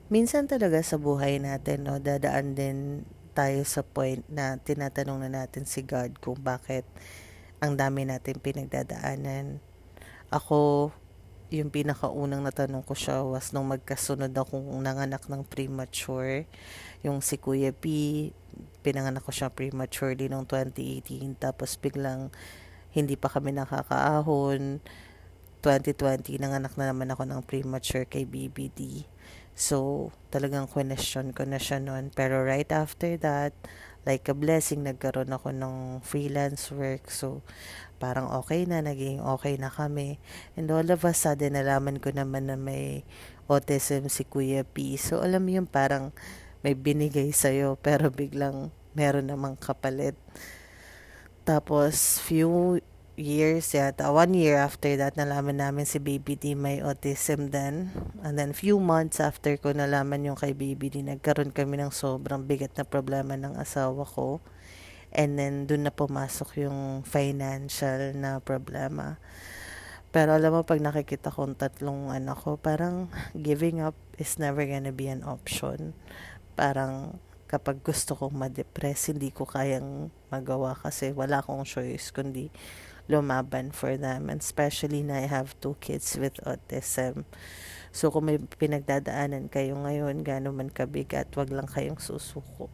Minsan talaga sa buhay natin 'no, dadaan din tayo sa point na tinatanong na natin si God kung bakit ang dami nating pinagdadaanan. Ako, yung pinakaunang natanong ko siya was nung magkasunod akong nanganak ng premature. Yung si Kuya P, pinanganak ko siya prematurely noong 2018 tapos biglang hindi pa kami nakakaahon. 2020, nanganak na naman ako ng premature kay BBD. So, talagang question ko na siya noon. Pero right after that, like a blessing, nagkaroon ako ng freelance work. So, parang okay na, naging okay na kami. And all of a sudden, nalaman ko naman na may autism si Kuya P. So, alam mo yung parang may binigay sa'yo, pero biglang meron namang kapalit. Tapos, few years yata, 1 year after that, nalaman namin si Baby D may autism din. And then, few months after ko nalaman yung kay Baby D, nagkaroon kami ng sobrang bigat na problema ng asawa ko. And then, dun na pumasok yung financial na problema. Pero alam mo, pag nakikita kong tatlong anak ko, parang giving up is never gonna be an option. Parang kapag gusto kong ma-depress, hindi ko kayang magawa kasi wala akong choice kundi lumaban for them. And especially na I have 2 kids with autism. So kung may pinagdadaanan kayo ngayon, gaano man kabigat, wag lang kayong susuko.